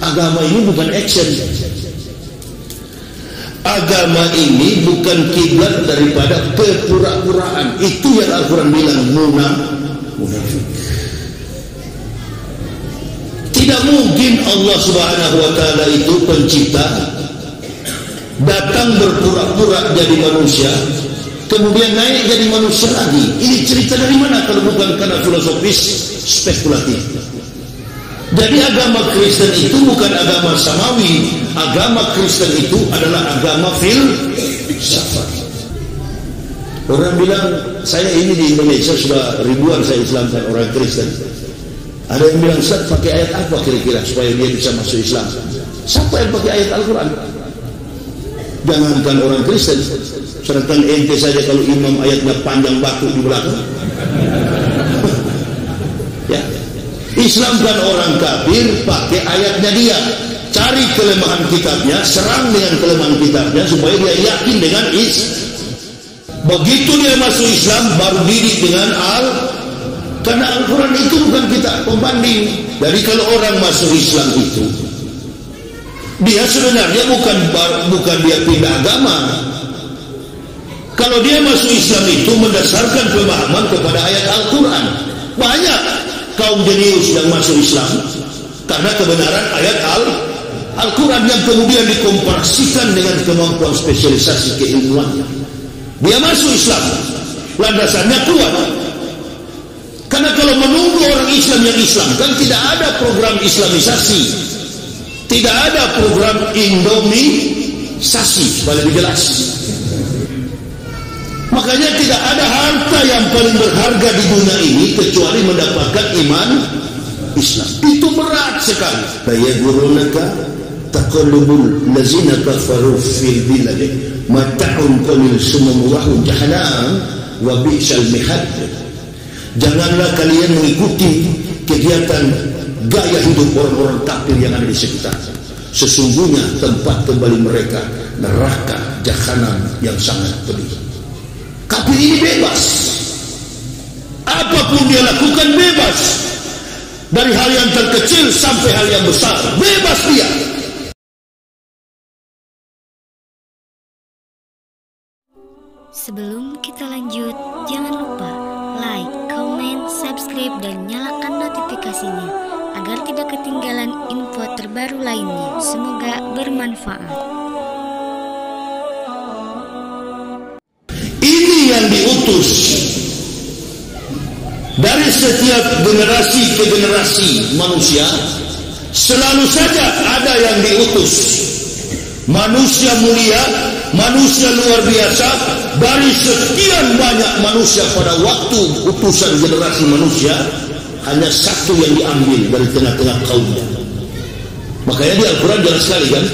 Agama ini bukan action. Agama ini bukan kiblat daripada kepura-puraan. Itu yang Al-Quran bilang munafik. Tidak mungkin Allah Subhanahu wa ta'ala itu pencipta datang berpura-pura jadi manusia, kemudian naik jadi manusia lagi. Ini cerita dari mana kalau bukan karena filosofis spekulatif? Jadi agama Kristen itu bukan agama samawi. Agama Kristen itu adalah agama filsafat. Orang bilang, saya ini di Indonesia sudah ribuan saya Islamkan orang Kristen. Ada yang bilang, Ustaz pakai ayat apa kira-kira supaya dia bisa masuk Islam? Siapa yang pakai ayat Al-Quran? Jangankan orang Kristen, sedangkan ente saja kalau imam ayatnya panjang baku di belakang. Ya, Islamkan orang kafir pakai ayatnya dia. Cari kelemahan kitabnya, serang dengan kelemahan kitabnya supaya dia yakin dengan begitu dia masuk Islam baru didik dengan karena Al-Quran itu bukan kitab pembanding. Jadi kalau orang masuk Islam itu dia sebenarnya bukan dia pindah agama. Kalau dia masuk Islam itu mendasarkan pemahaman kepada ayat Al-Quran. Banyak kaum jenius yang masuk Islam karena kebenaran ayat Al-Quran yang kemudian dikomparasikan dengan kemampuan spesialisasi keilmuannya. Dia masuk Islam, landasannya kuat. Karena kalau menunggu orang Islam yang Islam, kan tidak ada program Islamisasi, tidak ada program Indomisasi, supaya lebih jelas. Makanya tidak ada harta yang paling berharga di dunia ini kecuali mendapatkan iman Islam. Itu berat sekali. Bayagurunaka taqallubul lazina kafaru fil bilad mata'un qalil summuhu jahannam wa bi'sal mihad. Janganlah kalian mengikuti kegiatan gaya hidup orang-orang kafir yang ada di sekitar. Sesungguhnya tempat kembali mereka neraka jahanam yang sangat pedih. Kafir ini bebas. Apapun dia lakukan bebas. Dari hal yang terkecil sampai hal yang besar, bebas dia. Sebelum kita lanjut, jangan lupa like, comment, subscribe, dan nyalakan notifikasinya agar tidak ketinggalan info terbaru lainnya. Semoga bermanfaat. Ini yang diutus dari setiap generasi ke generasi manusia. Selalu saja ada yang diutus, manusia mulia, manusia luar biasa. Dari sekian banyak manusia pada waktu utusan generasi manusia, hanya satu yang diambil dari tengah-tengah kaumnya. Makanya di Al-Quran jelas sekali kan,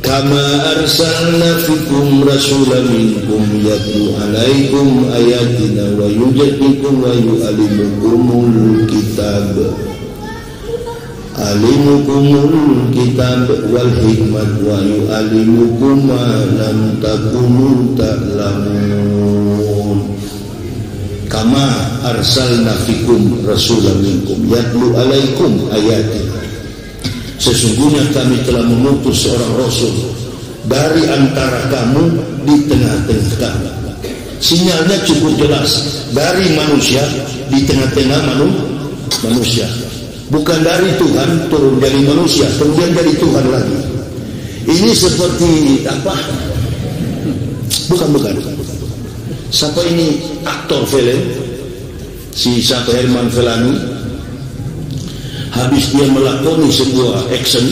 kama arsalna fikum rasulan minkum yatlu alaikum ayatina wa yujadikum wa yu'alimukumul kitab wal hikmat wa yu'alimukum ma lam takunu ta'lamun. Kama arsalna fikum rasulan minkum yatlu alaikum ayatina. Sesungguhnya kami telah mengutus seorang rasul dari antara kamu di tengah-tengah kamu. Sinyalnya cukup jelas, dari manusia di tengah-tengah manusia. Bukan dari Tuhan turun dari manusia, kemudian dari Tuhan lagi. Ini seperti apa? Bukan. Siapa ini aktor film? Si siapa Herman Felani? Habis dia melakoni sebuah action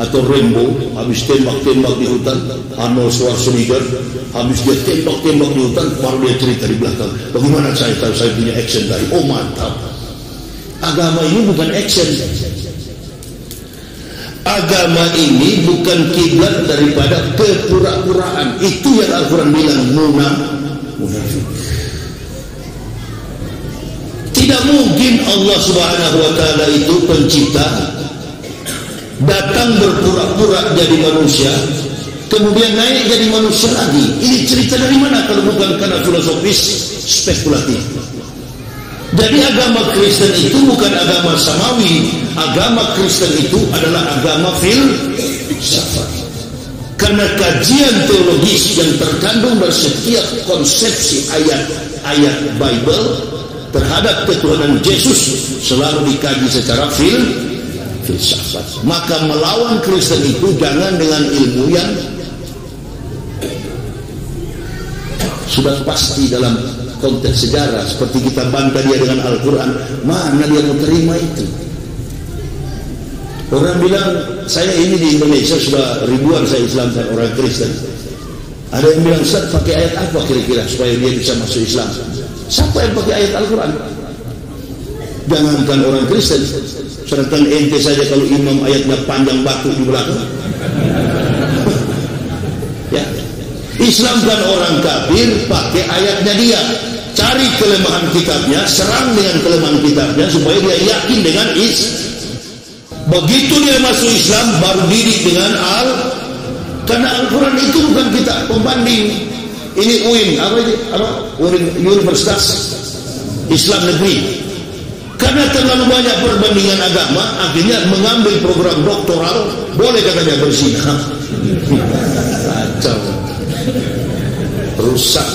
atau Rambo, habis tembak-tembak di hutan, Arnold Schwarzenegger, habis dia tembak-tembak di hutan, baru dia cerita di belakang, bagaimana saya tahu saya punya action tadi. Oh mantap. Agama ini bukan action. Agama ini bukan kiblat daripada kepura-puraan. Itu yang Al-Quran bilang munafik. Tidak mungkin Allah Subhanahu wa ta'ala itu pencipta datang berpura-pura jadi manusia, kemudian naik jadi manusia lagi. Ini cerita dari mana kalau bukan karena filosofis spekulatif? Jadi agama Kristen itu bukan agama samawi. agama Kristen itu adalah agama filsafat. Karena kajian teologis yang terkandung dari setiap konsepsi ayat-ayat Bible terhadap ketuhanan Yesus selalu dikaji secara filsafat. Maka melawan Kristen itu jangan dengan ilmu yang sudah pasti dalam konteks sejarah, seperti kita bantah dia dengan Al-Quran. Mana dia mau terima itu? Orang bilang, saya ini di Indonesia sudah ribuan saya Islamkan orang Kristen. Ada yang bilang, Ustaz pakai ayat apa kira-kira supaya dia bisa masuk Islam? Siapa yang pakai ayat Al-Quran? Jangankan orang Kristen, sedangkan ente saja kalau imam ayatnya panjang batu di belakang. Ya, Islamkan orang kafir pakai ayatnya dia. Cari kelemahan kitabnya, serang dengan kelemahan kitabnya supaya dia yakin dengan begitu dia masuk Islam baru didik dengan karena Al-Quran itu bukan kitab pembanding. Ini UIN, Universitas Islam Negeri. Karena terlalu banyak perbandingan agama, akhirnya mengambil program doktoral, boleh katanya berzina. Kacau, rusak.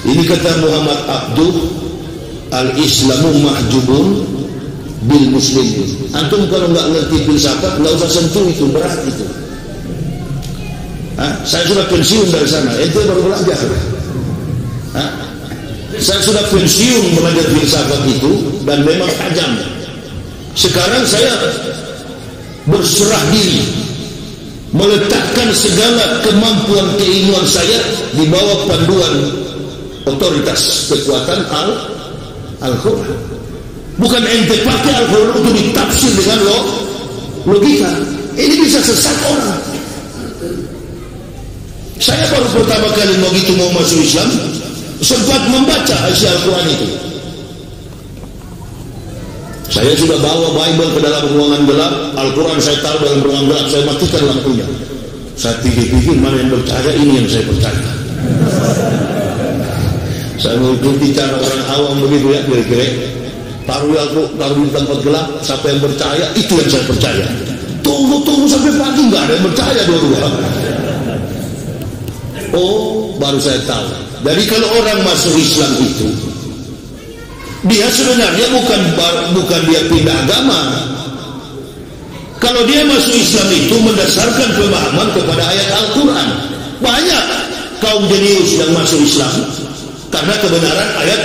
Ini kata Muhammad Abduh, al-Islamu mahjubun bil muslimin. Antum kalau nggak ngerti filsafat nggak usah sentuh itu, berat itu. Saya sudah pensiun dari sana, itu baru belajar. Saya sudah pensiun belajar filsafat itu dan memang tajam. Sekarang saya berserah diri, meletakkan segala kemampuan keilmuan saya di bawah panduan otoritas kekuatan Al-Quran. Bukan ente pakai Al-Quran untuk ditafsir dengan logika. Ini bisa sesat orang. Saya baru pertama kali begitu mau masuk Islam, sempat membaca isi Al-Quran itu. Saya sudah bawa Bible ke dalam ruangan gelap, Al-Quran saya taruh dalam ruangan gelap, saya matikan lampunya. Saya pikir-pikir mana yang percaya, ini yang saya percaya. Saya mengikuti cara orang awam begitu ya, kira-kira. Taruh di tempat gelap, siapa yang percaya, itu yang saya percaya. Tunggu sampai pagi, nggak ada yang percaya dua-dua. Oh, baru saya tahu. Jadi kalau orang masuk Islam itu, dia sebenarnya bukan dia pindah agama. Kalau dia masuk Islam itu mendasarkan pemahaman kepada ayat Al-Quran. Banyak kaum jenius yang masuk Islam karena kebenaran ayat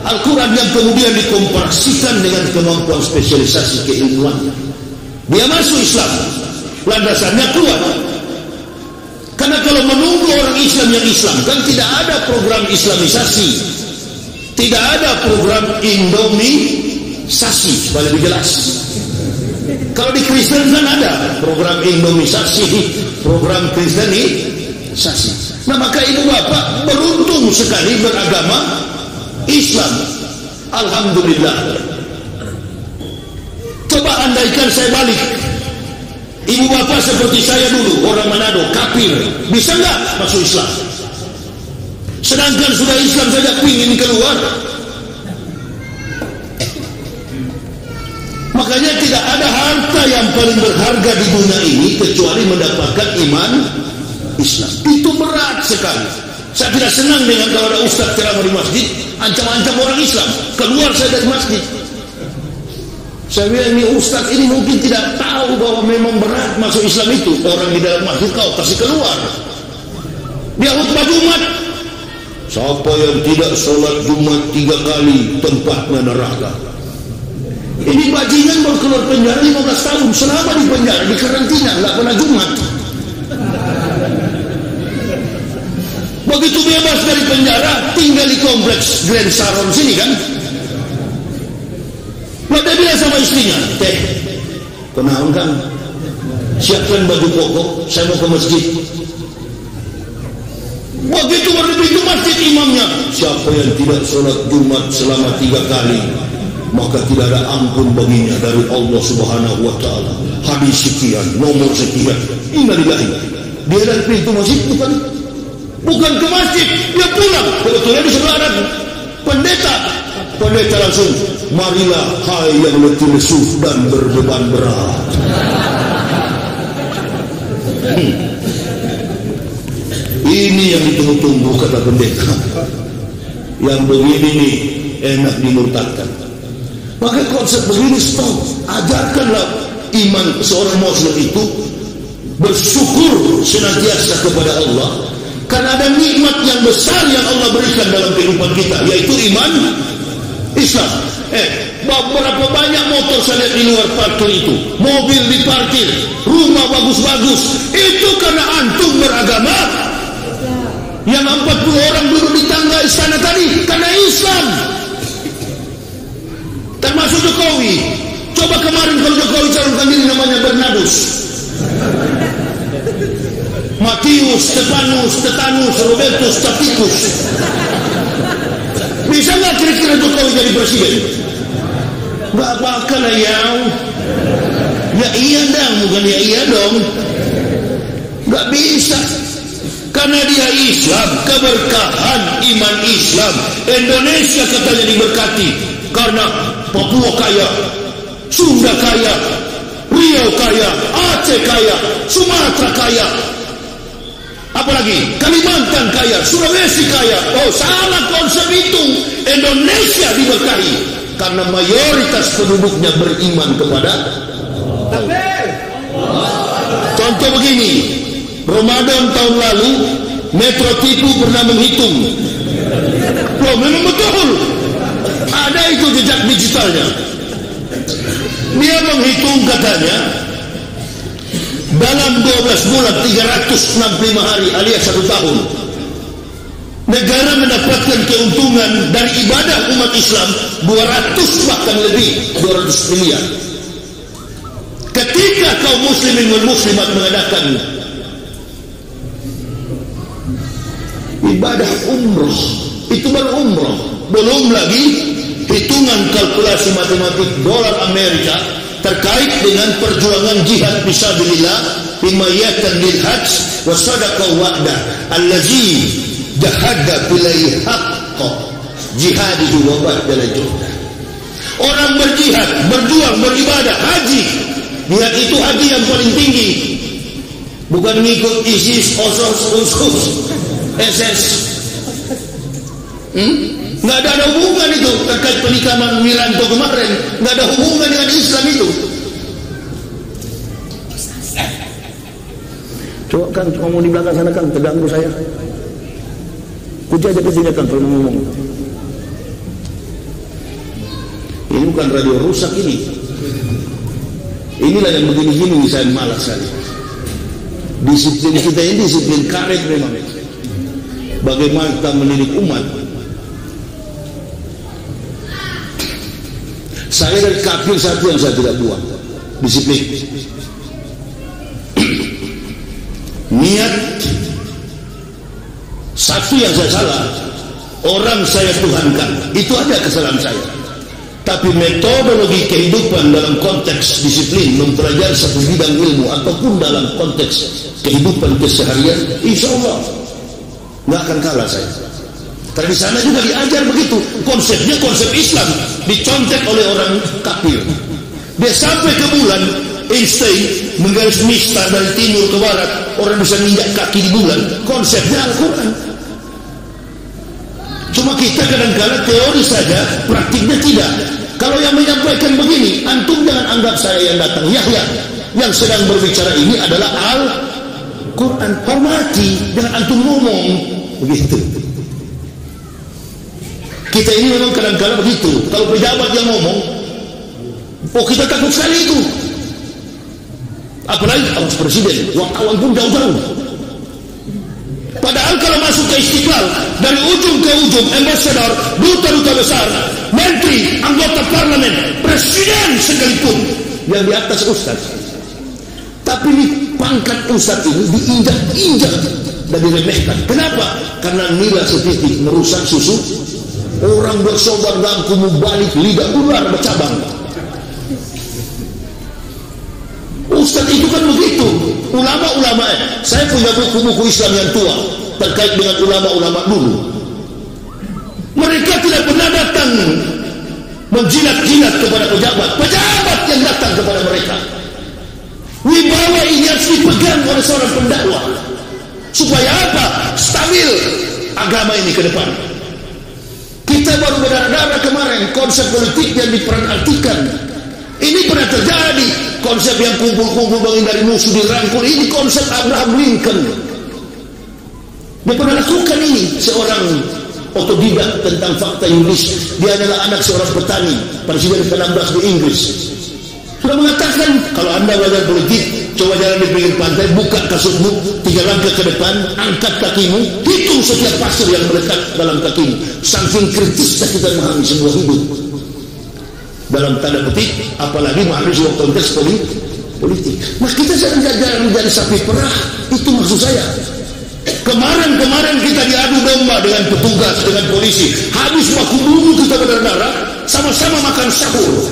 Al-Quran yang kemudian dikomparasikan dengan kemampuan spesialisasi keilmuannya. Dia masuk Islam, landasannya kuat. Karena kalau menunggu orang Islam yang Islam, kan tidak ada program Islamisasi, tidak ada program Indomisasi, supaya lebih jelas. Kalau di Kristen kan ada program Indomisasi, program Kristenisasi. Nah maka ibu bapak beruntung sekali beragama Islam. Alhamdulillah. Coba andaikan saya balik, ibu bapak seperti saya dulu, orang Manado, kafir, bisa nggak masuk Islam? Sedangkan sudah Islam saja pingin keluar. Makanya tidak ada harta yang paling berharga di dunia ini kecuali mendapatkan iman Islam. Itu berat sekali. Saya tidak senang dengan kalau ada ustaz ceramah di masjid, ancam-ancam orang Islam, keluar saya dari masjid. Saya bilang, ini ustaz ini mungkin tidak tahu bahwa memang berat masuk Islam itu. Orang di dalam masjid kau kasih keluar. Dia khutbah Jumat. Siapa yang tidak sholat Jumat 3 kali, tempatnya neraka. Ini bajingan baru keluar penjara 15 tahun. Selama di penjara, di karantina, nggak pernah Jumat. Begitu bebas dari penjara, tinggal di kompleks Grand Saron sini kan. Dia bilang sama istrinya, teh, kenaun kan, siapkan baju koko, saya mau ke masjid. Begitu baru pintu masjid imamnya, siapa yang tidak sholat Jumat selama 3 kali, maka tidak ada ampun baginya dari Allah Subhanahu wa Ta'ala. Hadis sekian, nomor sekian. Innalillahi. Dia dari pintu masjid bukan ke masjid, dia pulang. Kebetulan di sebelah ada pendeta. pendeta langsung, marilah hai yang letih lesu dan berbeban berat. Ini yang ditunggu-tunggu, kata pendeta. Yang begini nih enak dimurtadkan. Maka konsep begini stop. Ajarkanlah iman seorang muslim itu bersyukur senantiasa kepada Allah, karena ada nikmat yang besar yang Allah berikan dalam kehidupan kita, yaitu iman Islam. Berapa banyak motor saya lihat di luar parkir itu, mobil diparkir, rumah bagus-bagus, itu karena antum beragama. Yang 40 orang duduk di tangga istana tadi karena Islam, termasuk Jokowi. Coba kemarin kalau Jokowi calonkan diri namanya Bernardus, Matius, Stefanus, Tetanus, Robertus, Tapikus, bisa nggak kira-kira Jokowi jadi presiden? Nggak bakal ya. Ya iya dong, bukan ya iya dong. Nggak bisa. Karena dia Islam, keberkahan iman Islam. Indonesia katanya diberkati karena Papua kaya, Sunda kaya, Riau kaya, Aceh kaya, Sumatera kaya, apalagi Kalimantan kaya, Sulawesi kaya. Oh, salah konsep itu. Indonesia diberkahi karena mayoritas penduduknya beriman kepada Allah. Contoh begini, Ramadan tahun lalu Metro TV pernah menghitung. Loh, memang betul, ada itu jejak digitalnya. Dia menghitung, katanya dalam 12 bulan 365 hari alias 1 tahun, negara mendapatkan keuntungan dari ibadah umat Islam 200 bahkan lebih 200 miliar. Ketika kaum muslimin dan muslimat mengadakan ibadah umroh, itu baru umroh, belum lagi hitungan kalkulasi matematik dolar Amerika terkait dengan perjuangan jihad fisabilillah, himayatan lil hajj wa sadaqah wa'dah allazi jahada bilai haqqa jihadihi wa badala juhdah. Orang berjihad, berjuang, beribadah, haji, jihad itu haji yang paling tinggi, bukan ngikut ISIS, OSOS, SS. Nggak ada hubungan itu terkait penikaman Wiranto kemarin, nggak ada hubungan dengan Islam itu. Coba kan ngomong di belakang sana kan terganggu saya. Kunci aja kuncinya kan kalau ngomong. Ini bukan radio rusak ini. Inilah yang begini-gini saya malas sekali. Disiplin kita ini disiplin karet memang. Bagaimana kita mendidik umat? Saya dari kafir satu yang saya tidak buat, disiplin. Niat satu yang saya salah, orang saya tuhankan, itu aja kesalahan saya. Tapi metodologi kehidupan dalam konteks disiplin, mempelajari satu bidang ilmu ataupun dalam konteks kehidupan keseharian, insya Allah nggak akan kalah saya. Karena di sana juga diajar begitu, konsepnya konsep Islam, dicontek oleh orang kafir. Dia sampai ke bulan, Einstein menggaris mistar dari timur ke barat, orang bisa menginjak kaki di bulan, konsepnya Al-Quran. Cuma kita kadang-kadang teori saja, praktiknya tidak. Kalau yang menyampaikan begini, antum jangan anggap saya yang datang, Yahya yang sedang berbicara ini adalah Al-Quran. Hormati, jangan antum ngomong begitu. Kita ini memang kadang-kadang begitu. Kalau pejabat yang ngomong, oh kita takut sekali itu. Apalagi harus presiden, wartawan pun jauh-jauh. Padahal kalau masuk ke Istiqlal, dari ujung ke ujung, ambasador, duta-duta besar, menteri, anggota parlemen, presiden sekalipun, yang di atas ustaz. Tapi di pangkat ustaz ini diinjak-injak dan diremehkan. Kenapa? Karena nilai setitik merusak susu. Orang bersobar gangku balik lidah ular bercabang. Ustaz itu kan begitu. Ulama-ulama, saya punya buku-buku Islam yang tua terkait dengan ulama-ulama dulu. Mereka tidak pernah datang menjilat-jilat kepada pejabat yang datang kepada mereka. Wibawa ini harus dipegang oleh seorang pendakwah. Supaya apa? Stabil agama ini ke depan. Kita baru berdarah-darah kemarin konsep politik yang diperhatikan. Ini pernah terjadi. Konsep yang kumpul-kumpul bangin dari musuh dirangkul. Ini konsep Abraham Lincoln. Dia pernah lakukan ini. Seorang otodidak tentang fakta Inggris. Dia adalah anak seorang petani presiden ke-16 di Inggris. Sudah mengatakan, kalau anda belajar politik, coba jalan di pinggir pantai, buka kasutmu 3 langkah ke depan, angkat kakimu, hitung setiap pasir yang melekat dalam kakimu. Saking kritisnya kita memahami sebuah hidup dalam tanda petik, apalagi memahami sebuah konteks politik. Nah, kita jangan menjadi sapi perah. Itu maksud saya. Kemarin kita diadu domba dengan petugas, dengan polisi. Habis baku bumbu kita berdarah, sama-sama makan sahur.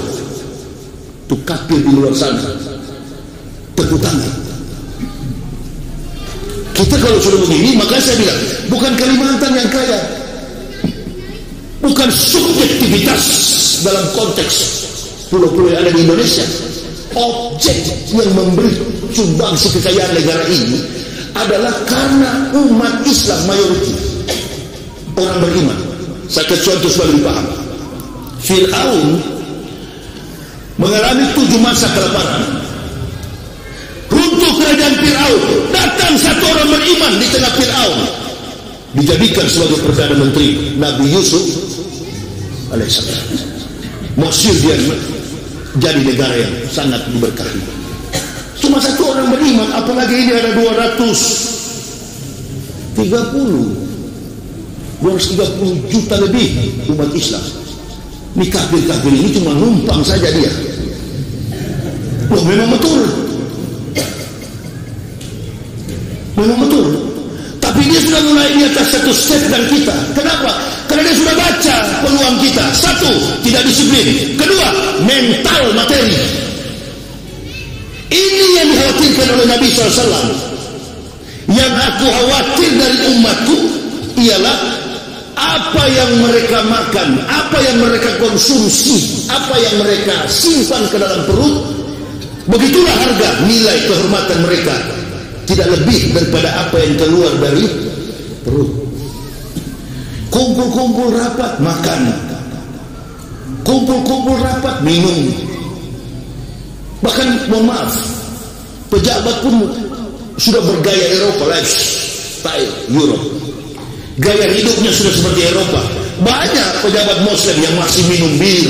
Itu kafir di luar sana. Tepuk tangan. Kita kalau sudah begini, maka saya bilang, bukan Kalimantan yang kaya, bukan subjektivitas dalam konteks pulau-pulau yang ada di Indonesia. Objek yang memberi sumbangsi kekayaan negara ini adalah karena umat Islam mayoritas orang beriman. Saya kasih contoh supaya lebih paham. Fir'aun mengalami 7 masa kelaparan. Runtuh kerajaan Fir'aun. Datang satu orang beriman di tengah Fir'aun, dijadikan sebagai Perdana Menteri Nabi Yusuf alaihissalam. Mesir dia jadi negara yang sangat diberkahi. Cuma satu orang beriman, apalagi ini ada 230 juta lebih umat Islam. Ini kafir-kafir ini cuma numpang saja dia. Loh, memang betul. Memang betul. Tapi dia sudah mulai di atas satu step dan kita. Kenapa? Karena dia sudah baca peluang kita. 1, tidak disiplin. 2, mental materi. Ini yang dikhawatirkan oleh Nabi SAW. Yang aku khawatir dari umatku ialah apa yang mereka makan, apa yang mereka konsumsi, apa yang mereka simpan ke dalam perut. Begitulah harga nilai kehormatan mereka, tidak lebih daripada apa yang keluar dari perut. Kumpul-kumpul rapat makan, kumpul-kumpul rapat minum. Bahkan mohon maaf, pejabat pun sudah bergaya Eropa, lifestyle Europe. Gaya hidupnya sudah seperti Eropa. Banyak pejabat Muslim yang masih minum bir.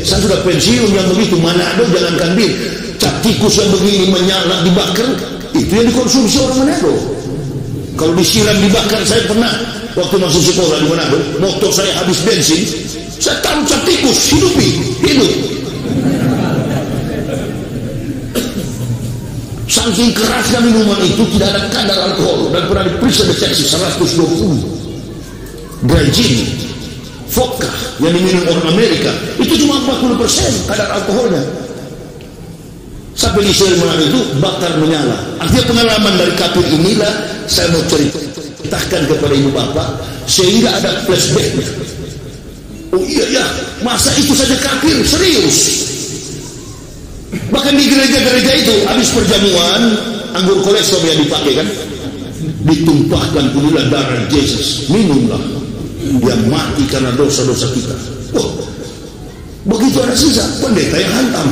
Saya sudah pensiun yang begitu. Manado jangankan bir, cap tikus yang begini menyala dibakar, itu yang dikonsumsi orang Manado. Kalau disiram dibakar, saya pernah waktu masuk sekolah di Manado, motor saya habis bensin, saya taruh cap tikus, hidup. Saking kerasnya minuman itu, tidak ada kadar alkohol, dan pernah diperiksa deteksi 120 gram gin, vodka yang diminum orang Amerika itu cuma 40% kadar alkoholnya. Sampai di Manado itu bakar menyala. Artinya pengalaman dari kafir inilah saya mau ceritakan kepada ibu bapak sehingga ada flashbacknya. Oh iya, masa itu saja kafir, serius. Bahkan di gereja-gereja itu habis perjamuan, anggur kolesterol yang dipakai kan, ditumpahkan pula darah Yesus, minumlah, dia mati karena dosa-dosa kita. Oh, begitu ada sisa, pendeta yang hantam.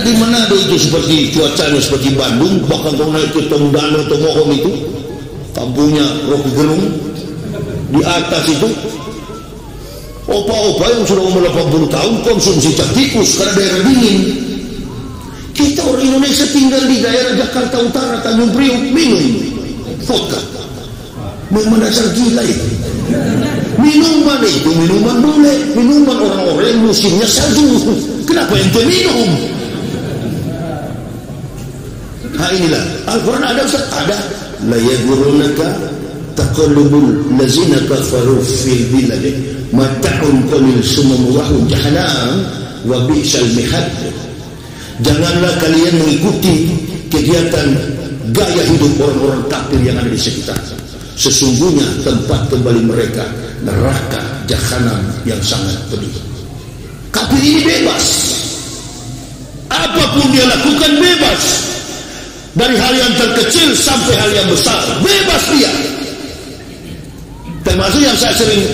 Di Manado itu seperti cuacanya seperti Bandung, bahkan kalau naik ke Tondano atau Mohon itu, kampungnya Rocky Gerung, di atas itu opa-opa yang sudah umur 80 tahun konsumsi cap tikus karena daerah dingin. Kita orang Indonesia tinggal di daerah Jakarta Utara, Tanjung Priok, minum vodka. Memang dasar gila itu. Minuman itu minuman bule, minuman orang-orang yang musimnya salju. Kenapa ente minum? Nah inilah Al-Quran ada, Ustaz? Ada. La yagurunaka taqallubul lazina kafaru fil bilad mata'un qalil sumawahum jahannam wa bi'sal mihad. Janganlah kalian mengikuti kegiatan gaya hidup orang-orang kafir yang ada di sekitar. Sesungguhnya tempat kembali mereka neraka jahanam yang sangat pedih. Kafir ini bebas, apapun dia lakukan bebas, dari hal yang terkecil sampai hal yang besar, bebas dia. Termasuk yang saya sering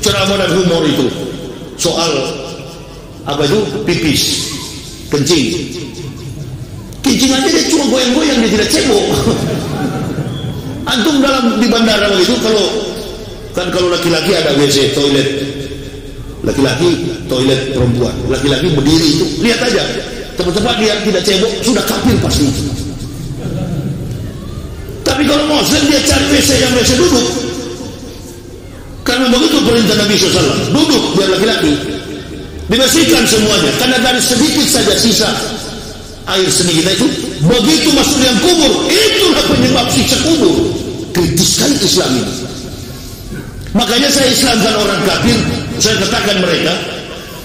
ceramah dan humor itu soal apa itu, pipis, kencing aja dia cuma goyang-goyang, dia tidak cebok. Antum di bandara begitu, kalau laki-laki ada WC, toilet laki-laki, toilet perempuan, laki-laki berdiri itu, lihat aja cepat-cepat dia tidak cebok, sudah kafir pasti. Tapi kalau Muslim dia cari WC yang WC duduk, karena begitu perintah Nabi SAW, duduk biar laki-laki, dibersihkan semuanya, karena dari sedikit saja sisa air seni kita itu, begitu masuk yang kubur, itulah penyebab siksa kubur. Kritis sekali Islam ini. Makanya saya Islamkan orang kafir, saya katakan mereka,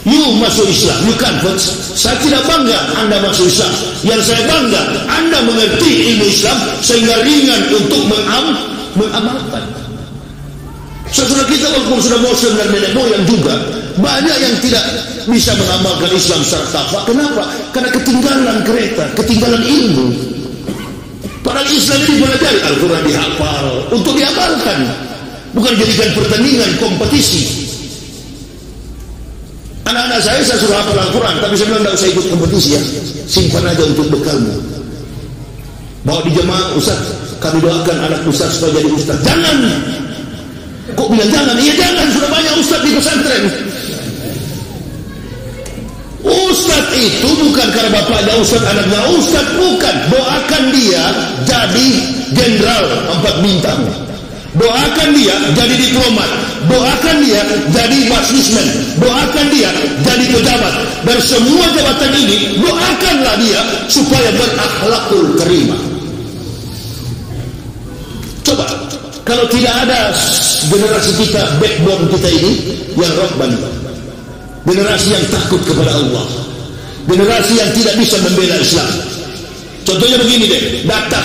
you masuk Islam, you convert. Saya tidak bangga Anda masuk Islam. Yang saya bangga Anda mengerti ilmu Islam sehingga ringan untuk mengamalkan. Saudara kita walaupun sudah Muslim dan nenek moyang juga, banyak yang tidak bisa mengamalkan Islam secara kafah. Kenapa? Karena ketinggalan kereta, ketinggalan ilmu. Para Islam ini belajar Al-Quran dihafal untuk diamalkan, bukan jadikan pertandingan kompetisi. Anak-anak saya suruh hafal Al-Quran, tapi saya bilang tidak usah ikut kompetisi ya, simpan aja untuk bekalmu. Bawa di jemaah, Ustaz, kami doakan anak Ustaz supaya jadi Ustaz. Jangan. Kok bilang jangan? Iya jangan, sudah banyak Ustaz di pesantren. Ustaz itu bukan karena bapaknya Ustaz, anaknya Ustaz, bukan. Doakan dia jadi jenderal 4 bintang. Doakan dia jadi diplomat. Doakan dia jadi businessman. Doakan dia jadi pejabat. Dan semua jabatan ini, doakanlah dia supaya berakhlakul karimah. Coba, kalau tidak ada generasi kita, backbone kita ini yang Rabbani, generasi yang takut kepada Allah, generasi yang tidak bisa membela Islam. Contohnya begini deh, data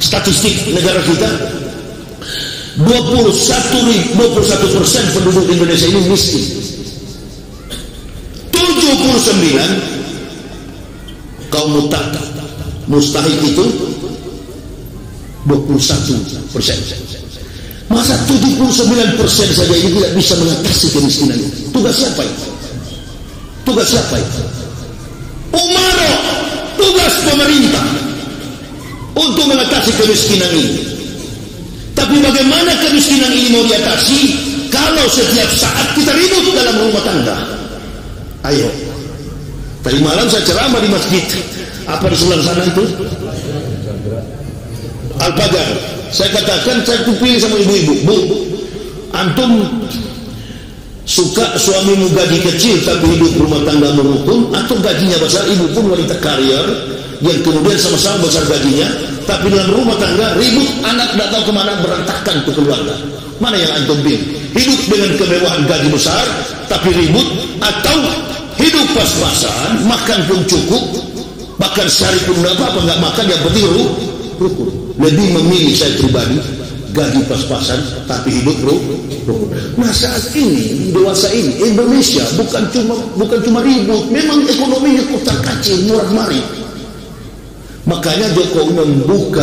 statistik negara kita, 21% penduduk Indonesia ini miskin. 79 kaum mustahik itu 21%. Masa 79% saja ini tidak bisa mengatasi kemiskinan ini? Tugas siapa itu? Tugas siapa itu? Umaro, tugas pemerintah untuk mengatasi kemiskinan ini. Tapi bagaimana kemiskinan ini mau diatasi kalau setiap saat kita ribut dalam rumah tangga? Ayo. Tadi malam saya ceramah di masjid, apa di sebelah sana itu? Al-Pagar. Saya katakan, saya pilih sama ibu-ibu, Bu, antum suka suamimu gaji kecil tapi hidup rumah tangga merukun, atau gajinya besar, ibu pun wanita karier yang kemudian sama-sama besar gajinya tapi dalam rumah tangga ribut, anak tidak tahu kemana, berantakan ke keluarga. Mana yang antum pilih? Hidup dengan kemewahan gaji besar tapi ribut, atau hidup pas-pasan, makan pun cukup, bahkan sehari pun apa-apa nggak makan, yang penting rukun. Lebih memilih saya pribadi gaji pas-pasan tapi hidup rukun. Nah saat ini, dewasa ini, Indonesia bukan cuma ribut, memang ekonominya kotak-kacir, murah-marih. Makanya Jokowi membuka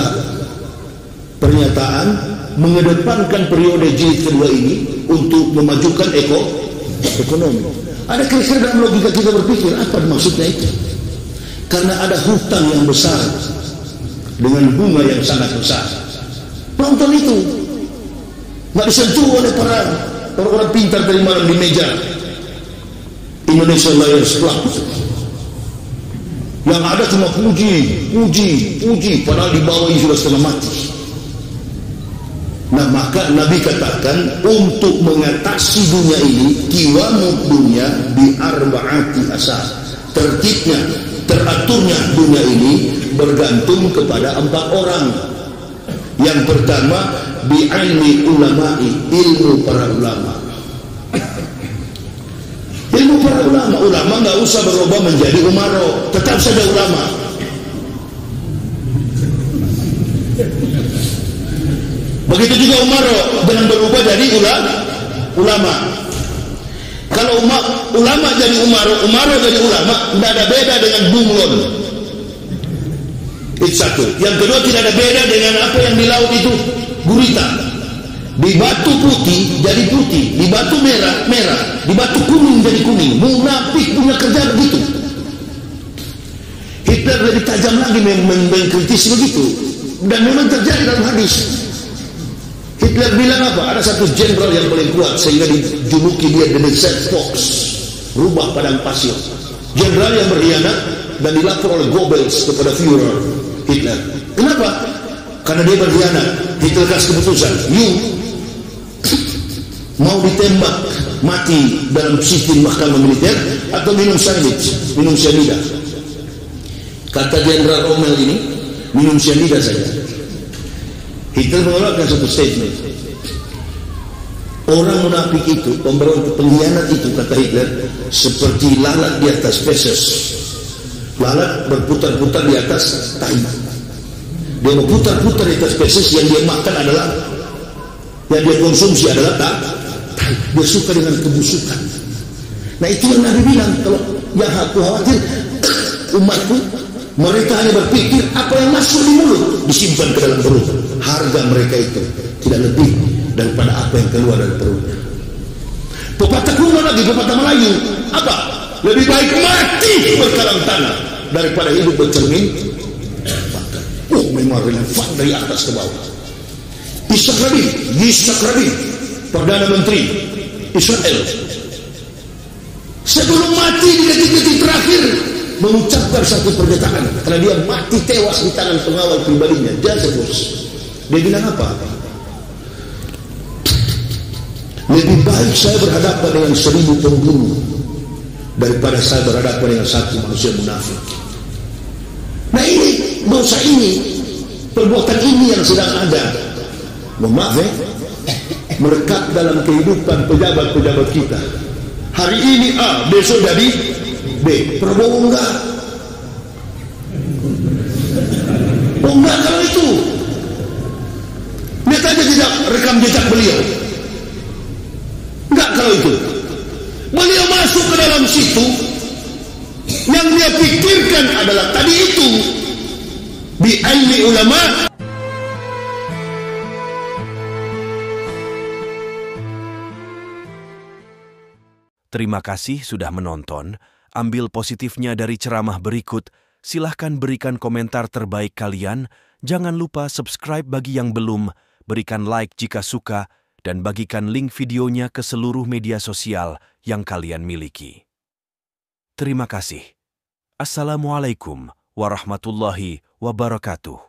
pernyataan mengedepankan periode jilid kedua ini untuk memajukan ekonomi. Ada kira-kira dalam logika kita berpikir, apa maksudnya itu? Karena ada hutang yang besar dengan bunga yang sangat besar. Nonton itu nggak disentuh oleh para orang pintar dari malam di meja Indonesia Lions Club. Yang ada cuma puji, padahal di bawah ini sudah setengah mati. Nah maka Nabi katakan, untuk mengatasi dunia ini, kiwamud dunia bi arba'ati asar, tertibnya, teraturnya dunia ini bergantung kepada 4 orang. Yang pertama, bi'ilmi ulama'i, ilmu para ulama. Ilmu para ulama, ulama nggak usah berubah menjadi umaro, tetap saja ulama. Begitu juga umaro, jangan berubah jadi ulama. Kalau ulama jadi umaro jadi ulama, tidak ada beda dengan bunglon. Itu satu. Yang kedua, tidak ada beda dengan apa yang di laut itu, gurita. Di batu putih jadi putih, di batu merah merah, di batu kuning jadi kuning. Munafik punya kerja begitu. Hitler lebih tajam lagi mengkritisi begitu, dan memang terjadi dalam hadis. Hitler bilang apa? Ada satu jenderal yang paling kuat sehingga dijuluki dia The Desert Fox, rubah padang pasir. Jenderal yang berkhianat dan dilapor oleh Goebbels kepada Führer Hitler. Kenapa? Karena dia berkhianat. Hitler kasih keputusan, mau ditembak mati dalam sistem mahkamah militer atau minum cyanida. Kata Jenderal Rommel ini, minum cyanida saja. Hitler mengeluarkan satu statement. Orang munafik itu, pemberontak, pengkhianat itu, kata Hitler, seperti lalat di atas feses. Lalat berputar-putar di atas tai. Dia berputar-putar di atas feses, yang dia makan adalah, yang dia konsumsi adalah tai. Dia suka dengan kebusukan. Nah itu yang Nabi bilang, kalau yang aku khawatir umatku, mereka hanya berpikir apa yang masuk di mulut disimpan ke dalam perut. Harga mereka itu tidak lebih daripada apa yang keluar dari perut. Pepatah kuno lagi, pepatah Melayu, apa? Lebih baik mati berkarang tanah daripada hidup bercermin. Memang relevan dari atas ke bawah. Yitzhak Rabin, Perdana Menteri Israel, sebelum mati di detik-detik terakhir mengucapkan satu pernyataan, karena dia mati tewas di tangan pengawal pribadinya, dia bilang apa? Lebih baik saya berhadapan dengan 1000 pembunuh daripada saya berhadapan dengan satu manusia munafik. Nah ini, dosa ini, perbuatan ini yang sedang ada, maaf melekat dalam kehidupan pejabat-pejabat kita. Hari ini A, besok jadi B. Prabowo enggak. Oh enggak kalau itu. Lihat aja jejak, rekam jejak beliau. Enggak kalau itu. Beliau masuk ke dalam situ, yang dia pikirkan adalah tadi itu, bi ilmi ulama. Terima kasih sudah menonton. Ambil positifnya dari ceramah berikut. Silahkan berikan komentar terbaik kalian. Jangan lupa subscribe bagi yang belum, berikan like jika suka, dan bagikan link videonya ke seluruh media sosial yang kalian miliki. Terima kasih. Assalamualaikum warahmatullahi wabarakatuh.